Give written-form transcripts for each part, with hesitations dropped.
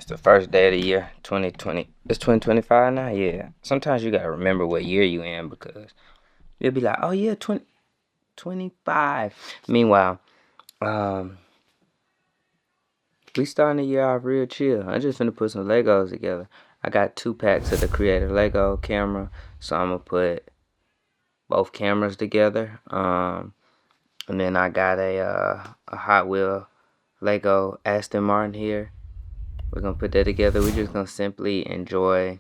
It's the first day of the year, 2020. It's 2025 now? Yeah. Sometimes you gotta remember what year you in because you'll be like, oh yeah, 2025. Meanwhile, um, we starting the year off real chill. I just finna put some Legos together. I got 2 packs of the Creator Lego camera, so I'm gonna put both cameras together. And then I got a Hot Wheel Lego Aston Martin here. We're gonna put that together. We're just gonna simply enjoy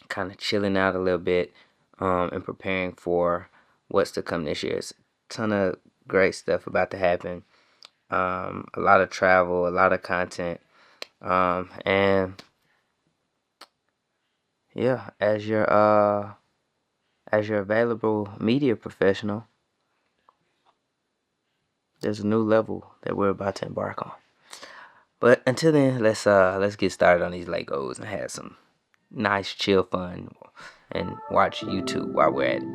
kind of chilling out a little bit, and preparing for what's to come this year. It's a ton of great stuff about to happen. A lot of travel, a lot of content, and yeah, as your available media professional, there's a new level that we're about to embark on. But until then, let's get started on these Legos and have some nice chill fun and watch YouTube while we're at it.